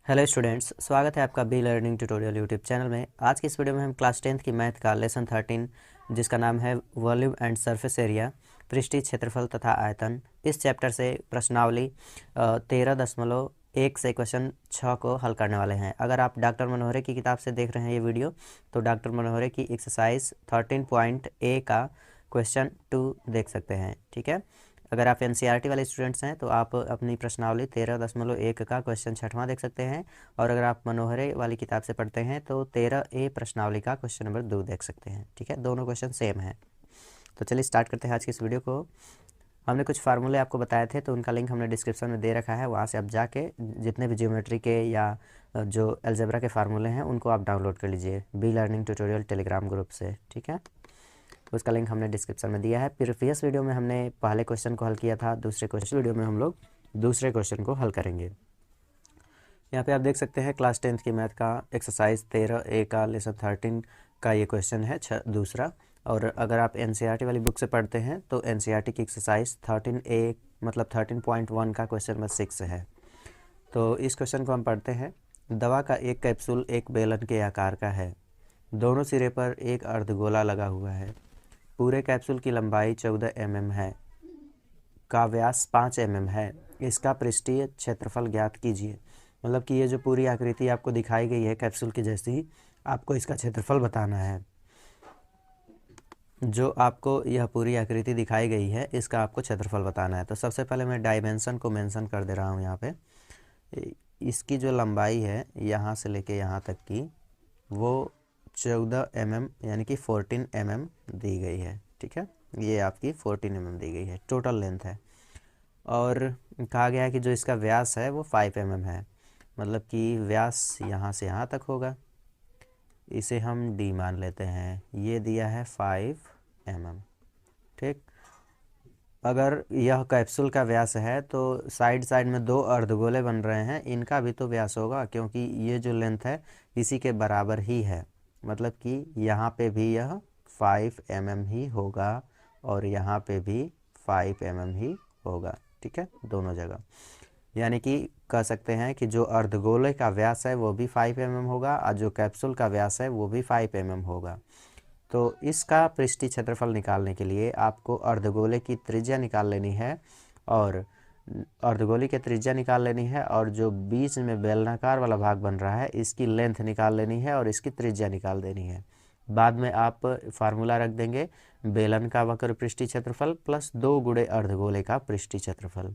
Hello students, स्वागत है आपका be learning tutorial YouTube channel में। आज की इस वीडियो में हम क्लास 10th की मैथ का लेसन 13 जिसका नाम है वॉल्यूम एंड सरफेस एरिया, पृष्ठीय क्षेत्रफल तथा आयतन, इस चैप्टर से प्रश्नावली 13.1 से क्वेश्चन 6 को हल करने वाले हैं। अगर आप डॉक्टर मनोहरे की किताब से देख रहे हैं ये वीडियो, तो डॉक्टर मनोहरे की एक्सरसाइज 13.A का क्वेश्चन 2 देख सकते हैं। ठीक है, अगर आप एनसीईआरटी वाले स्टूडेंट्स हैं तो आप अपनी प्रश्नावली 13.1 का क्वेश्चन 6वां देख सकते हैं, और अगर आप मनोहरे वाली किताब से पढ़ते हैं तो 13A प्रश्नावली का क्वेश्चन नंबर 2 देख सकते हैं। ठीक है, दोनों क्वेश्चन सेम हैं। तो चलिए स्टार्ट करते हैं आज की इस वीडियो को। हमने कुछ फार्मूले आपको बताए थे, तो उनका लिंक हमने डिस्क्रिप्शन में दे रखा है, वहाँ से आप जाके जितने भी ज्योमेट्री के या जो अलजेब्रा के फार्मूले हैं उनको आप डाउनलोड कर लीजिए be learning tutorial Telegram group से। ठीक है, उसका लिंक हमने डिस्क्रिप्शन में दिया है। प्रीवियस वीडियो में हमने पहले क्वेश्चन को हल किया था, दूसरे क्वेश्चन वीडियो में हम लोग दूसरे क्वेश्चन को हल करेंगे। यहाँ पे आप देख सकते हैं क्लास 10th की मैथ का एक्सरसाइज 13A का लेसन 13 का ये क्वेश्चन है दूसरा। और अगर आप एनसीईआरटी वाली बुक से पढ़ते हैं तो एनसीईआरटी की एक्सरसाइज 13A मतलब 13.1 का क्वेश्चन नंबर 6 है। तो इस क्वेश्चन को हम पढ़ते हैं। दवा का एक कैप्सूल एक बेलन के आकार का है, दोनों सिरे पर एक अर्धगोला लगा हुआ है, पूरे कैप्सूल की लंबाई 14 mm है, का व्यास 5 mm है, इसका पृष्ठीय क्षेत्रफल ज्ञात कीजिए। मतलब कि ये जो पूरी आकृति आपको दिखाई गई है कैप्सूल की जैसी, आपको इसका क्षेत्रफल बताना है। जो आपको यह पूरी आकृति दिखाई गई है इसका आपको क्षेत्रफल बताना है। तो सबसे पहले मैं डायमेंशन को मेंशन कर दे रहा हूँ यहाँ पे। इसकी जो लंबाई है यहाँ से लेके यहाँ तक की वो 14 mm यानी कि 14 mm दी गई है। ठीक है, ये आपकी 14 mm दी गई है, टोटल लेंथ है। और कहा गया है कि जो इसका व्यास है वो 5 mm है, मतलब कि व्यास यहाँ से यहाँ तक होगा। इसे हम d मान लेते हैं, ये दिया है 5 mm। ठीक, अगर यह कैप्सूल का व्यास है तो साइड साइड में दो अर्धगोले बन रहे हैं, इनका भी तो व्यास होगा, क्योंकि ये जो लेंथ है इसी के बराबर ही है। मतलब कि यहाँ पे भी यह 5 mm ही होगा और यहाँ पे भी 5 mm ही होगा। ठीक है, दोनों जगह। यानी कि कह सकते हैं कि जो अर्धगोले का व्यास है वो भी 5 mm होगा और जो कैप्सूल का व्यास है वो भी 5 mm होगा। तो इसका पृष्ठीय क्षेत्रफल निकालने के लिए आपको अर्धगोले की त्रिज्या निकाल लेनी है, और अर्धगोले की त्रिज्या निकाल लेनी है, और जो बीच में बेलनाकार वाला भाग बन रहा है इसकी लेंथ निकाल लेनी है और इसकी त्रिज्या निकाल देनी है। बाद में आप फार्मूला रख देंगे बेलन का वक्र पृष्ठीय क्षेत्रफल प्लस 2 गुणे अर्धगोले का पृष्ठीय क्षेत्रफल,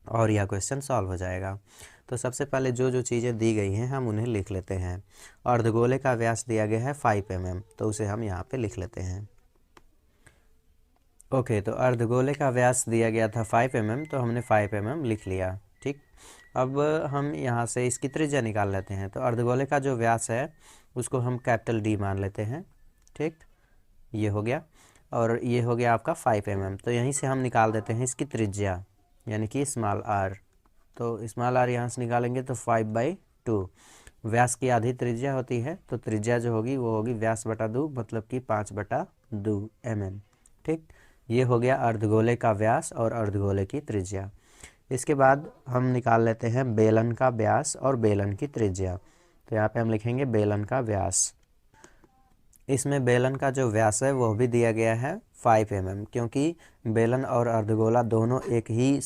और यह क्वेश्चन सॉल्व हो जाएगा। तो सबसे पहले जो जो चीज़ें दी गई हैं हम उन्हें लिख लेते हैं। अर्धगोले का व्यास दिया गया है 5 mm, तो उसे हम यहाँ पे लिख लेते हैं। ओके, तो अर्धगोले का व्यास दिया गया था 5 mm, तो हमने 5 mm लिख लिया। ठीक, अब हम यहाँ से इसकी त्रिज्या निकाल लेते हैं। तो अर्धगोले का जो व्यास है उसको हम कैपिटल D मान लेते हैं। ठीक, ये हो गया, और ये हो गया आपका 5 mm। तो यहीं से हम निकाल देते हैं इसकी त्रिज्या, यानी कि स्मॉल r। तो स्मॉल r यहाँ से निकालेंगे तो 5/2। व्यास की आधी त्रिज्या होती है, तो त्रिज्या जो होगी वो होगी व्यास बटा 2, मतलब कि 5/2 mm। ठीक, ये हो गया अर्धगोले का व्यास और अर्धगोले की त्रिज्या। इसके बाद हम निकाल लेते हैं बेलन का व्यास और बेलन की त्रिज्या। तो यहाँ पे हम लिखेंगे बेलन का व्यास। इसमें बेलन का जो व्यास है वो भी दिया गया है 5 mm, क्योंकि बेलन और अर्धगोला दोनों एक ही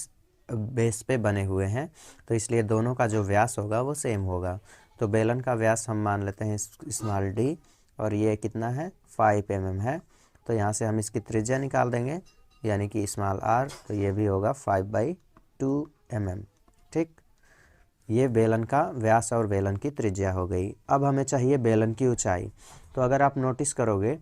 बेस पे बने हुए हैं, तो इसलिए दोनों का जो व्यास होगा वो सेम होगा। तो बेलन का व्यास हम मान लेते हैं स्मॉल d, और ये कितना है 5 mm है। तो यहाँ से हम इसकी त्रिज्या निकाल देंगे, यानी कि स्मॉल r, तो ये भी होगा 5/2 mm। ठीक, ये बेलन का व्यास और बेलन की त्रिज्या हो गई। अब हमें चाहिए बेलन की ऊंचाई। तो अगर आप नोटिस करोगे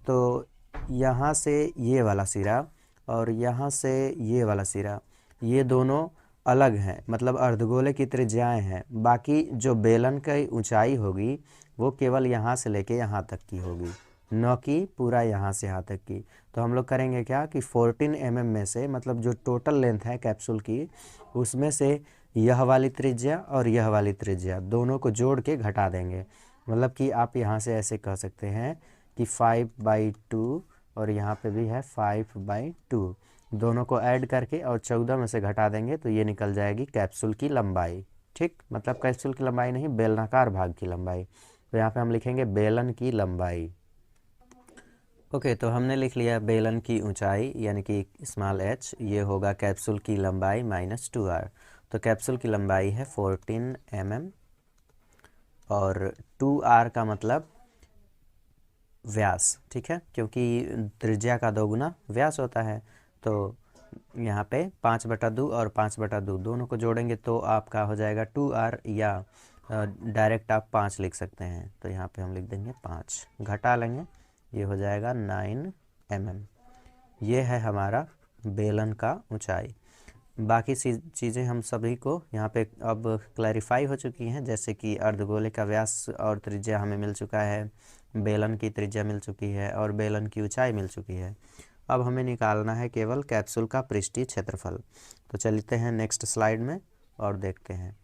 तो यहाँ से ये वाला सिरा और यहाँ से ये वाला सिरा, ये दोनों अलग हैं, मतलब अर्धगोले की त्रिज्याएं हैं। बाकी जो बेलन की ऊंचाई होगी वो केवल यहाँ से लेके यहाँ तक की होगी, न कि पूरा यहाँ से यहाँ तक की। तो हम लोग करेंगे क्या कि 14 mm में से, मतलब जो टोटल लेंथ है कैप्सूल की, उसमें से यह वाली त्रिज्या और यह वाली त्रिज्या दोनों को जोड़ के घटा देंगे। मतलब कि आप यहाँ से ऐसे कह सकते हैं कि 5/2 और यहाँ पे भी है 5/2, दोनों को ऐड करके और 14 में से घटा देंगे तो ये निकल जाएगी कैप्सूल की लंबाई। ठीक, मतलब कैप्सूल की लंबाई नहीं, बेलनाकार भाग की लंबाई। तो यहाँ पे हम लिखेंगे बेलन की लंबाई। ओके, तो हमने लिख लिया बेलन की ऊंचाई यानी कि स्मॉल h, ये होगा कैप्सूल की लंबाई माइनस 2r। तो कैप्सूल की लंबाई है 14 mm और 2r का मतलब व्यास, ठीक है, क्योंकि त्रिज्या का 2 गुना व्यास होता है। तो यहाँ पे 5/2 और 5/2 दोनों को जोड़ेंगे तो आपका हो जाएगा 2r, या डायरेक्ट आप 5 लिख सकते हैं। तो यहाँ पे हम लिख देंगे 5, घटा लेंगे, ये हो जाएगा 9 mm। ये है हमारा बेलन का ऊंचाई। बाकी चीज़ें हम सभी को यहाँ पे अब क्लैरिफाई हो चुकी हैं, जैसे कि अर्धगोले का व्यास और त्रिज्या हमें मिल चुका है, बेलन की त्रिज्या मिल चुकी है और बेलन की ऊंचाई मिल चुकी है। अब हमें निकालना है केवल कैप्सूल का पृष्ठीय क्षेत्रफल। तो चलते हैं नेक्स्ट स्लाइड में और देखते हैं।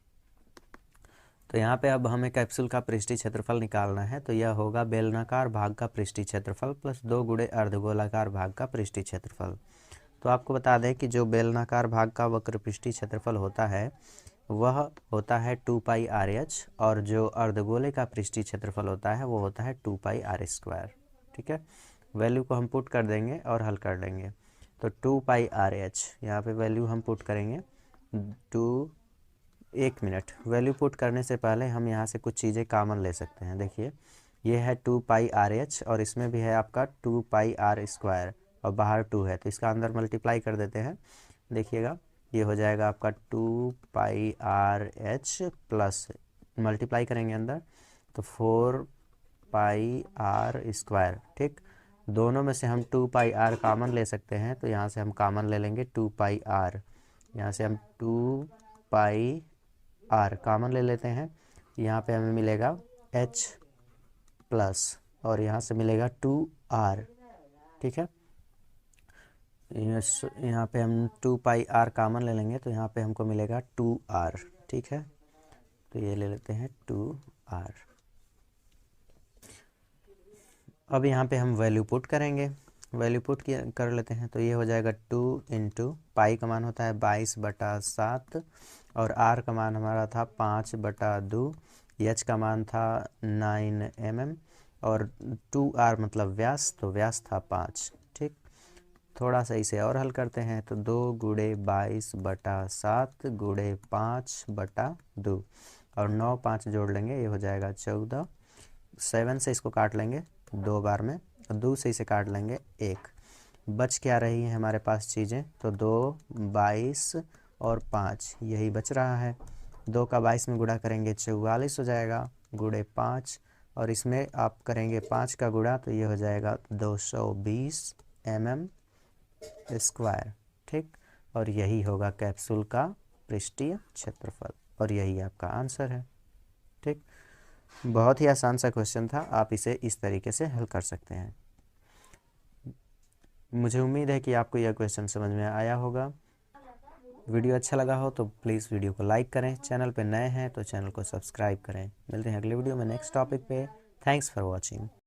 तो यहाँ पे अब हमें कैप्सूल का पृष्ठीय क्षेत्रफल निकालना है। तो यह होगा बेलनाकार भाग का पृष्ठीय क्षेत्रफल प्लस 2 गुणे अर्धगोलाकार भाग का पृष्ठीय क्षेत्रफल। तो आपको बता दें कि जो बेलनाकार भाग का वक्र पृष्ठीय क्षेत्रफल होता है वह होता है 2πrh, और जो अर्धगोले का पृष्ठीय क्षेत्रफल होता है वो होता है 2πr²। ठीक है, वैल्यू को हम पुट कर देंगे और हल कर लेंगे। तो 2πrh यहाँ पे वैल्यू हम पुट करेंगे। 1 मिनट, वैल्यू पुट करने से पहले हम यहाँ से कुछ चीज़ें कॉमन ले सकते हैं। देखिए, ये है 2πrh और इसमें भी है आपका 2πr² और बाहर 2 है, तो इसका अंदर मल्टीप्लाई कर देते हैं। देखिएगा, ये हो जाएगा आपका 2πrh प्लस मल्टीप्लाई करेंगे अंदर तो 4πr²। ठीक, दोनों में से हम 2πr कॉमन ले सकते हैं, तो यहाँ से हम कॉमन ले लेंगे 2πr। यहाँ से हम 2πr कॉमन ले लेते हैं। यहाँ पे हमें मिलेगा h प्लस और यहाँ से मिलेगा 2r। ठीक है, यहाँ पे हम 2πr कॉमन ले लेंगे तो यहाँ पे हमको मिलेगा 2r। ठीक है, तो ये ले लेते हैं 2r। अब यहाँ पे हम वैल्यू पुट करेंगे, वैल्यू पुट कर लेते हैं। तो ये हो जाएगा 2 इंटू पाई का मान होता है 22/7 और r का मान हमारा था 5/2, h का मान था 9 mm और 2r मतलब व्यास, तो व्यास था 5। ठीक, थोड़ा सा इसे और हल करते हैं। तो 2 गुणे 22/7 गुणे 5/2 और 9 5 जोड़ लेंगे, ये हो जाएगा 14। 7 से इसको काट लेंगे 2 बार में और 2 से इसे काट लेंगे 1। बच क्या रही है हमारे पास चीज़ें, तो 2, 22 और 5 यही बच रहा है। 2 का 22 में गुणा करेंगे 44 हो जाएगा, गुणे 5 और इसमें आप करेंगे 5 का गुणा तो ये हो जाएगा 220 mm²। ठीक, और यही होगा कैप्सूल का पृष्ठीय क्षेत्रफल और यही आपका आंसर है। ठीक, बहुत ही आसान सा क्वेश्चन था, आप इसे इस तरीके से हल कर सकते हैं। मुझे उम्मीद है कि आपको यह क्वेश्चन समझ में आया होगा। वीडियो अच्छा लगा हो तो प्लीज़ वीडियो को लाइक करें, चैनल पे नए हैं तो चैनल को सब्सक्राइब करें। मिलते हैं अगले वीडियो में नेक्स्ट टॉपिक पे। Thanks for watching.